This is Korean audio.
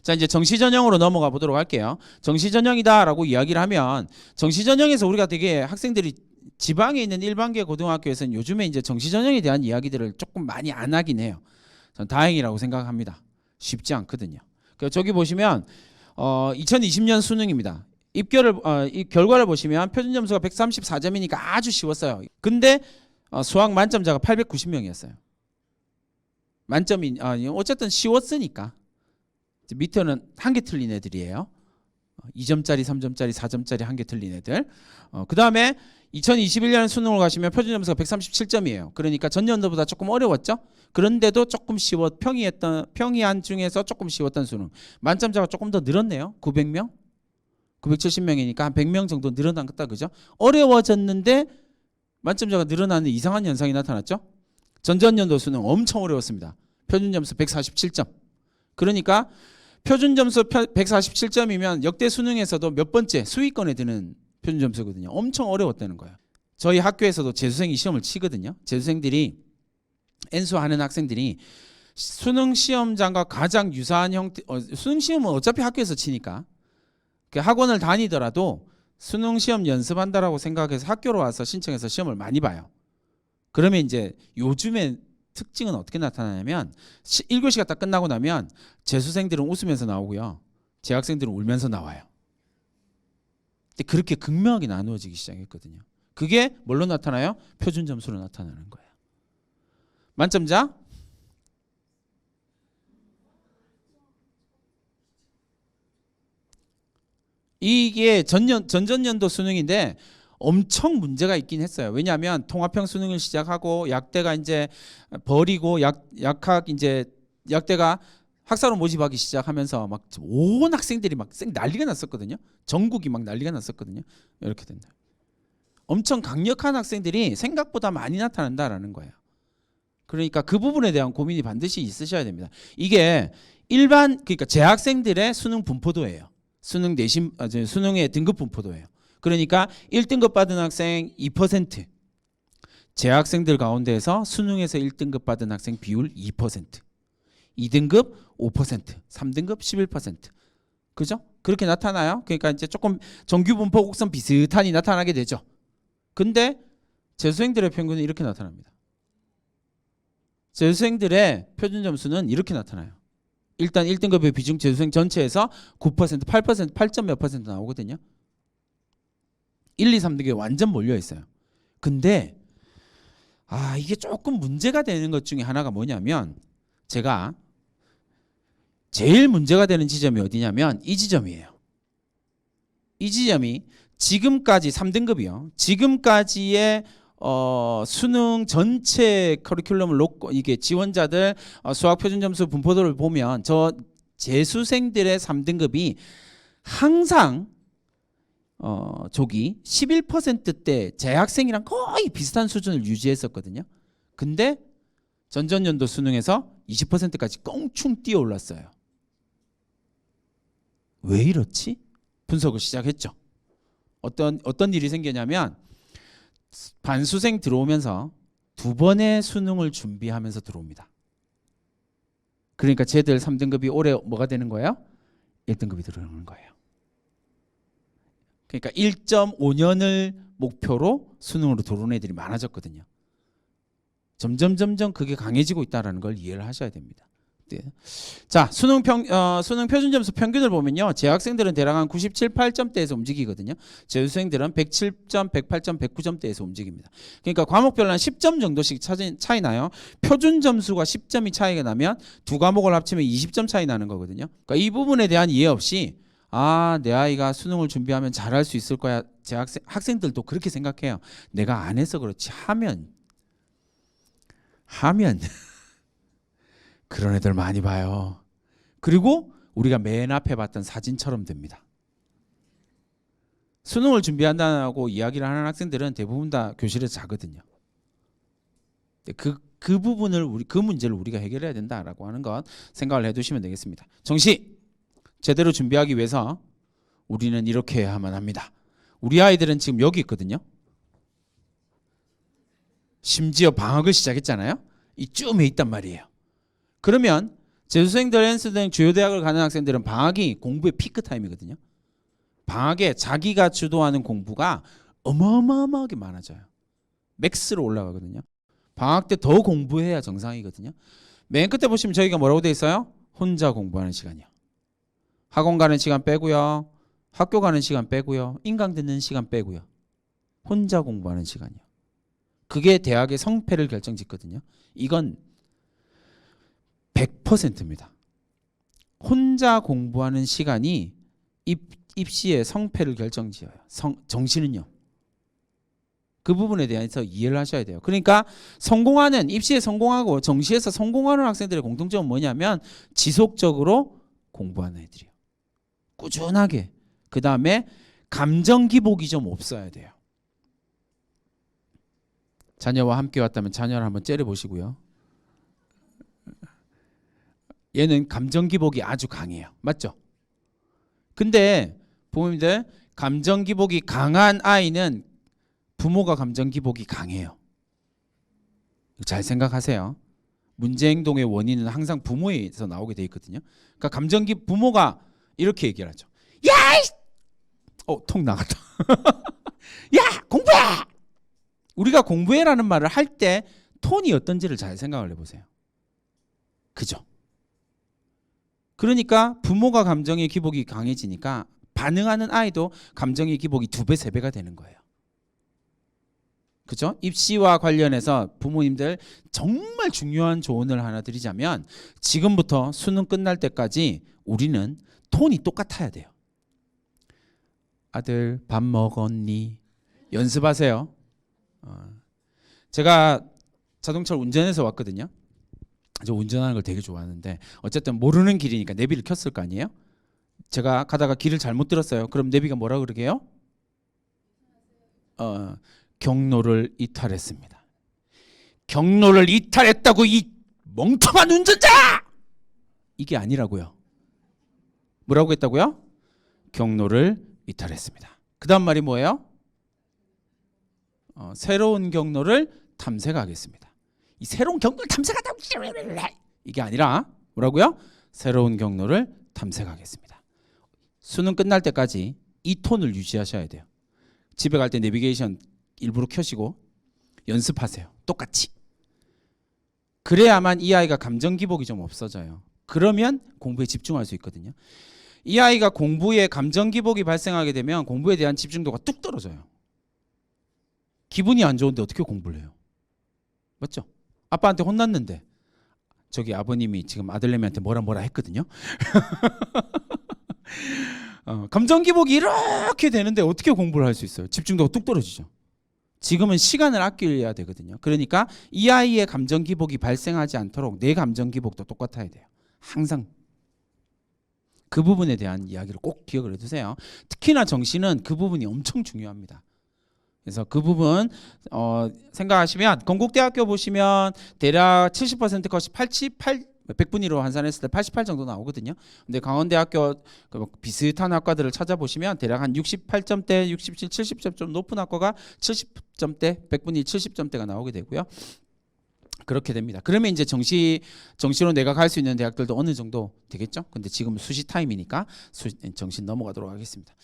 자, 이제 정시전형으로 넘어가 보도록 할게요. 정시전형이다라고 이야기를 하면 정시전형에서 우리가 되게 학생들이 지방에 있는 일반계 고등학교에서는 요즘에 이제 정시전형에 대한 이야기들을 조금 많이 안 하긴 해요. 전 다행이라고 생각합니다. 쉽지 않거든요. 저기 보시면 2020년 수능입니다. 이 결과를 보시면 표준 점수가 134점이니까 아주 쉬웠어요. 근데 수학 만점자가 890명이었어요. 만점이 어쨌든 쉬웠으니까. 밑에는 한 개 틀린 애들이에요. 2점짜리, 3점짜리, 4점짜리 한 개 틀린 애들. 그 다음에 2021년 수능을 가시면 표준 점수가 137점이에요. 그러니까 전년도보다 조금 어려웠죠. 그런데도 조금 평이한 중에서 조금 쉬웠던 수능. 만점자가 조금 더 늘었네요. 900명, 970명이니까 한 100명 정도 늘어난 거다, 그죠? 어려워졌는데 만점자가 늘어나는 이상한 현상이 나타났죠. 전전년도 수능 엄청 어려웠습니다. 표준 점수 147점. 그러니까 표준 점수 147점이면 역대 수능에서도 몇 번째 수위권에 드는 표준 점수거든요. 엄청 어려웠다는 거예요. 저희 학교에서도 재수생이 시험을 치거든요. 재수생들이 N수하는 학생들이 수능 시험장과 가장 유사한 형태, 수능 시험은 어차피 학교에서 치니까 학원을 다니더라도 수능 시험 연습한다라고 생각해서 학교로 와서 신청해서 시험을 많이 봐요. 그러면 이제 요즘에 특징은 어떻게 나타나냐면 1교시가 딱 끝나고 나면 재수생들은 웃으면서 나오고요. 재학생들은 울면서 나와요. 근데 그렇게 극명하게 나누어지기 시작했거든요. 그게 뭘로 나타나요? 표준 점수로 나타나는 거예요. 만점자? 이게 전전년도 수능인데 엄청 문제가 있긴 했어요. 왜냐하면 통합형 수능을 시작하고 약대가 이제 버리고 약대가 학사로 모집하기 시작하면서 막 온 학생들이 막 난리가 났었거든요. 전국이 막 난리가 났었거든요. 이렇게 된다. 엄청 강력한 학생들이 생각보다 많이 나타난다라는 거예요. 그러니까 그 부분에 대한 고민이 반드시 있으셔야 됩니다. 이게 그러니까 재학생들의 수능 분포도예요. 수능의 등급 분포도예요. 그러니까 1등급 받은 학생 2%, 재학생들 가운데에서 수능에서 1등급 받은 학생 비율 2%, 2등급 5%, 3등급 11%. 그죠? 그렇게 나타나요. 그러니까 이제 조금 정규 분포 곡선 비슷하니 나타나게 되죠. 근데 재수생들의 평균은 이렇게 나타납니다. 재수생들의 표준 점수는 이렇게 나타나요. 일단 1등급의 비중 재수생 전체에서 9%, 8%, 8점 몇 % 나오거든요. 1, 2, 3등급에 완전 몰려 있어요. 근데 이게 조금 문제가 되는 것 중에 하나가 뭐냐면 제가 제일 문제가 되는 지점이 어디냐면 이 지점이에요. 이 지점이 지금까지 3등급이요. 지금까지의 수능 전체 커리큘럼을 놓고 이게 지원자들 수학 표준 점수 분포도를 보면 저 재수생들의 3등급이 항상 조기 11%대 재학생이랑 거의 비슷한 수준을 유지했었거든요. 근데 전전년도 수능에서 20%까지 껑충 뛰어 올랐어요. 왜 이렇지? 분석을 시작했죠. 어떤 일이 생겼냐면 반수생 들어오면서 두 번의 수능을 준비하면서 들어옵니다. 그러니까 쟤들 3등급이 올해 뭐가 되는 거예요? 1등급이 들어오는 거예요. 그러니까 1.5년을 목표로 수능으로 들어오는 애들이 많아졌거든요. 점점 그게 강해지고 있다는 걸 이해를 하셔야 됩니다. 네. 자, 수능 표준 점수 평균을 보면요. 재학생들은 대략 한 97, 8점대에서 움직이거든요. 재수생들은 107점, 108점, 109점대에서 움직입니다. 그러니까 과목별로 한 10점 정도씩 차이 나요. 표준 점수가 10점이 차이가 나면 두 과목을 합치면 20점 차이 나는 거거든요. 그러니까 이 부분에 대한 이해 없이 내 아이가 수능을 준비하면 잘할 수 있을 거야. 학생들도 그렇게 생각해요. 내가 안 해서 그렇지 하면 그런 애들 많이 봐요. 그리고 우리가 맨 앞에 봤던 사진처럼 됩니다. 수능을 준비한다고 이야기를 하는 학생들은 대부분 다 교실에서 자거든요. 그 부분을 그 문제를 우리가 해결해야 된다라고 하는 것 생각을 해두시면 되겠습니다. 정시 제대로 준비하기 위해서 우리는 이렇게 해야만 합니다. 우리 아이들은 지금 여기 있거든요. 심지어 방학을 시작했잖아요. 이쯤에 있단 말이에요. 그러면 재수생들, 엔스 등 주요 대학을 가는 학생들은 방학이 공부의 피크 타임이거든요. 방학에 자기가 주도하는 공부가 어마어마하게 많아져요. 맥스로 올라가거든요. 방학 때 더 공부해야 정상이거든요. 맨 끝에 보시면 저희가 뭐라고 돼 있어요? 혼자 공부하는 시간이요. 학원 가는 시간 빼고요. 학교 가는 시간 빼고요. 인강 듣는 시간 빼고요. 혼자 공부하는 시간이요. 그게 대학의 성패를 결정짓거든요. 이건 100%입니다. 혼자 공부하는 시간이 입시의 성패를 결정지어요. 정시는요. 그 부분에 대해서 이해를 하셔야 돼요. 그러니까 성공하는 입시에 성공하고 정시에서 성공하는 학생들의 공통점은 뭐냐면 지속적으로 공부하는 애들이에요. 꾸준하게. 그 다음에 감정 기복이 좀 없어야 돼요. 자녀와 함께 왔다면 자녀를 한번 째려보시고요. 얘는 감정 기복이 아주 강해요. 맞죠? 근데 부모님들 감정 기복이 강한 아이는 부모가 감정 기복이 강해요. 잘 생각하세요. 문제 행동의 원인은 항상 부모에서 나오게 돼 있거든요. 그러니까 부모가 이렇게 얘기를 하죠. 야! 통 나갔다. 야! 공부해! 우리가 공부해라는 말을 할 때 톤이 어떤지를 잘 생각을 해보세요. 그죠? 그러니까 부모가 감정의 기복이 강해지니까 반응하는 아이도 감정의 기복이 2배, 3배가 되는 거예요. 그죠? 입시와 관련해서 부모님들 정말 중요한 조언을 하나 드리자면 지금부터 수능 끝날 때까지 우리는 톤이 똑같아야 돼요. 아들 밥 먹었니? 연습하세요. 제가 자동차를 운전해서 왔거든요. 저 운전하는 걸 되게 좋아하는데 어쨌든 모르는 길이니까 내비를 켰을 거 아니에요? 제가 가다가 길을 잘못 들었어요. 그럼 내비가 뭐라 그러게요? 경로를 이탈했습니다. 경로를 이탈했다고 이 멍청한 운전자! 이게 아니라고요. 뭐라고 했다고요? 경로를 이탈했습니다. 그 다음 말이 뭐예요? 새로운 경로를 탐색하겠습니다. 이 새로운 경로를 탐색하다 이게 아니라 뭐라고요? 새로운 경로를 탐색하겠습니다. 수능 끝날 때까지 이 톤을 유지하셔야 돼요. 집에 갈 때 내비게이션 일부러 켜시고 연습하세요. 똑같이. 그래야만 이 아이가 감정 기복이 좀 없어져요. 그러면 공부에 집중할 수 있거든요. 이 아이가 공부에 감정 기복이 발생하게 되면 공부에 대한 집중도가 뚝 떨어져요. 기분이 안 좋은데 어떻게 공부를 해요? 맞죠? 아빠한테 혼났는데 저기 아버님이 지금 아들내미한테 뭐라 했거든요. 감정 기복이 이렇게 되는데 어떻게 공부를 할 수 있어요? 집중도가 뚝 떨어지죠. 지금은 시간을 아껴야 되거든요. 그러니까 이 아이의 감정 기복이 발생하지 않도록 내 감정 기복도 똑같아야 돼요. 항상 그 부분에 대한 이야기를 꼭 기억을 해두세요. 특히나 정시는 그 부분이 엄청 중요합니다. 그래서 그 부분 생각하시면 건국대학교 보시면 대략 70% 컷이 100분위로 환산했을 때 88 정도 나오거든요. 근데 강원대학교 비슷한 학과들을 찾아보시면 대략 한 68점대, 67, 70점 좀 높은 학과가 70점대, 100분위 70점대가 나오게 되고요. 그렇게 됩니다. 그러면 이제 정시로 내가 갈 수 있는 대학들도 어느 정도 되겠죠. 근데 지금 수시 타임이니까 정시 넘어가도록 하겠습니다.